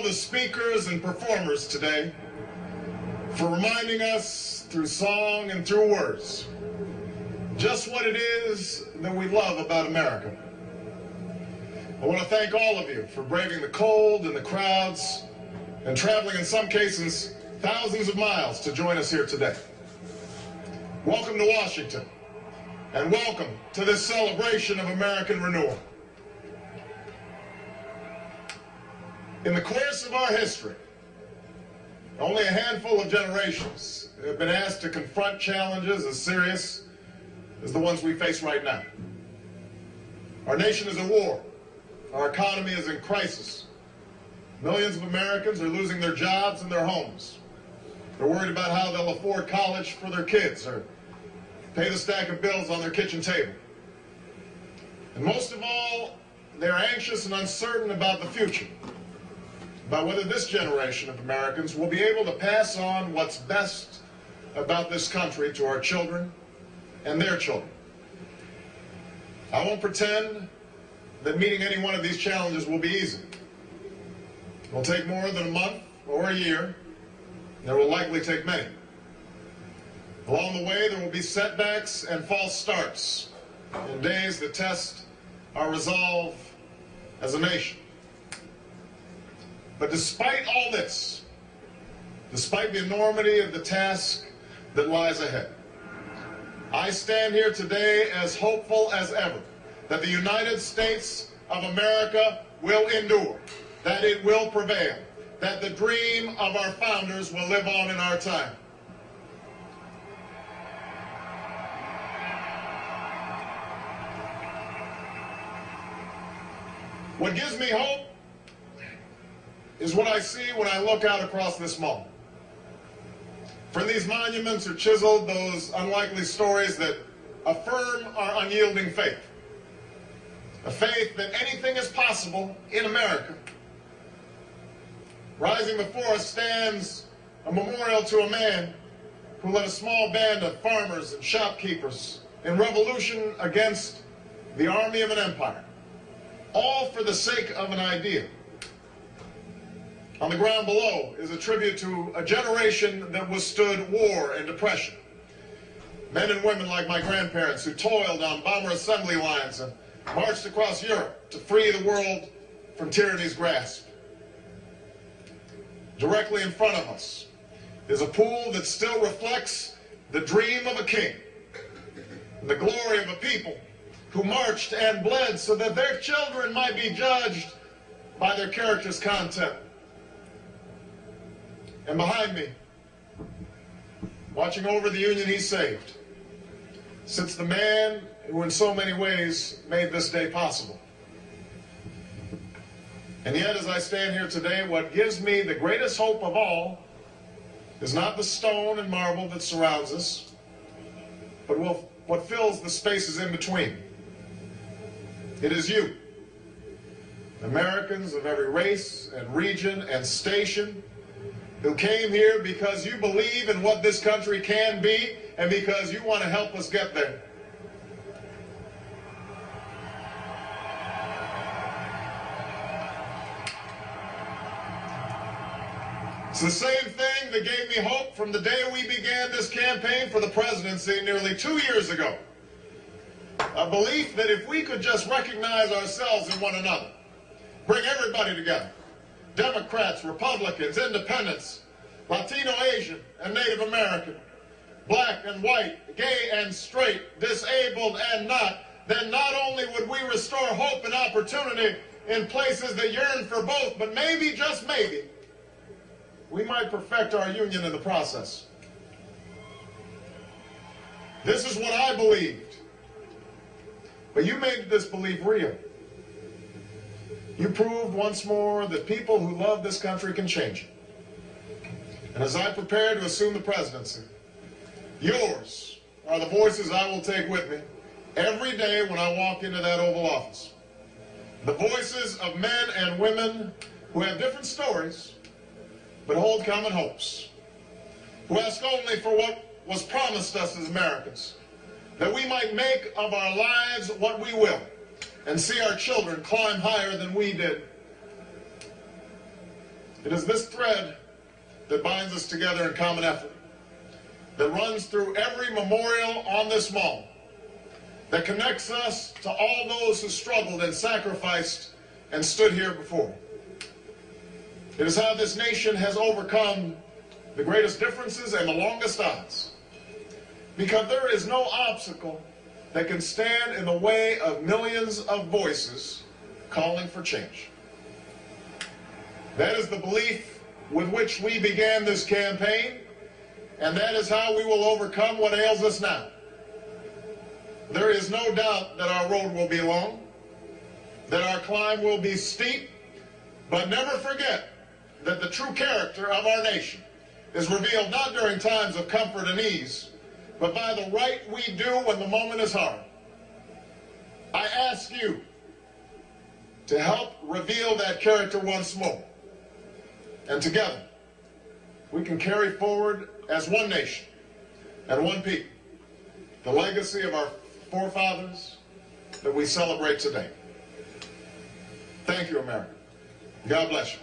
all the speakers and performers today for reminding us through song and through words just what it is that we love about America. I want to thank all of you for braving the cold and the crowds and traveling, in some cases, thousands of miles to join us here today. Welcome to Washington, and welcome to this celebration of American renewal. In the course of our history, only a handful of generations have been asked to confront challenges as serious as the ones we face right now. Our nation is at war. Our economy is in crisis. Millions of Americans are losing their jobs and their homes. They're worried about how they'll afford college for their kids or pay the stack of bills on their kitchen table. And most of all, they're anxious and uncertain about the future, about whether this generation of Americans will be able to pass on what's best about this country to our children and their children. I won't pretend that meeting any one of these challenges will be easy. It will take more than a month or a year. There will likely take many. Along the way, there will be setbacks and false starts and days that test our resolve as a nation. But despite all this, despite the enormity of the task that lies ahead, I stand here today as hopeful as ever that the United States of America will endure, that it will prevail, that the dream of our founders will live on in our time. What gives me hope is what I see when I look out across this mall. From these monuments are chiseled those unlikely stories that affirm our unyielding faith. A faith that anything is possible in America. Rising before us stands a memorial to a man who led a small band of farmers and shopkeepers in revolution against the army of an empire, all for the sake of an idea. On the ground below is a tribute to a generation that withstood war and depression. Men and women like my grandparents who toiled on bomber assembly lines and marched across Europe to free the world from tyranny's grasp. Directly in front of us is a pool that still reflects the dream of a king and the glory of a people who marched and bled so that their children might be judged by their character's content. And behind me, watching over the union he saved, sits the man who in so many ways made this day possible. And yet, as I stand here today, what gives me the greatest hope of all is not the stone and marble that surrounds us, but what fills the spaces in between. It is you, Americans of every race and region and station, who came here because you believe in what this country can be and because you want to help us get there. It's the same thing that gave me hope from the day we began this campaign for the presidency nearly 2 years ago. A belief that if we could just recognize ourselves in one another, bring everybody together, Democrats, Republicans, Independents, Latino, Asian, and Native American, black and white, gay and straight, disabled and not, then not only would we restore hope and opportunity in places that yearn for both, but maybe, just maybe, we might perfect our union in the process. This is what I believed. But you made this belief real. You proved once more that people who love this country can change it. And as I prepare to assume the presidency, yours are the voices I will take with me every day when I walk into that Oval Office. The voices of men and women who have different stories, but hold common hopes, who ask only for what was promised us as Americans, that we might make of our lives what we will, and see our children climb higher than we did. It is this thread that binds us together in common effort, that runs through every memorial on this mall, that connects us to all those who struggled and sacrificed and stood here before. It is how this nation has overcome the greatest differences and the longest odds, because there is no obstacle that can stand in the way of millions of voices calling for change. That is the belief with which we began this campaign, and that is how we will overcome what ails us now. There is no doubt that our road will be long, that our climb will be steep, but never forget that the true character of our nation is revealed not during times of comfort and ease, but by the right we do when the moment is hard. I ask you to help reveal that character once more. And together, we can carry forward as one nation and one people the legacy of our forefathers that we celebrate today. Thank you, America. God bless you.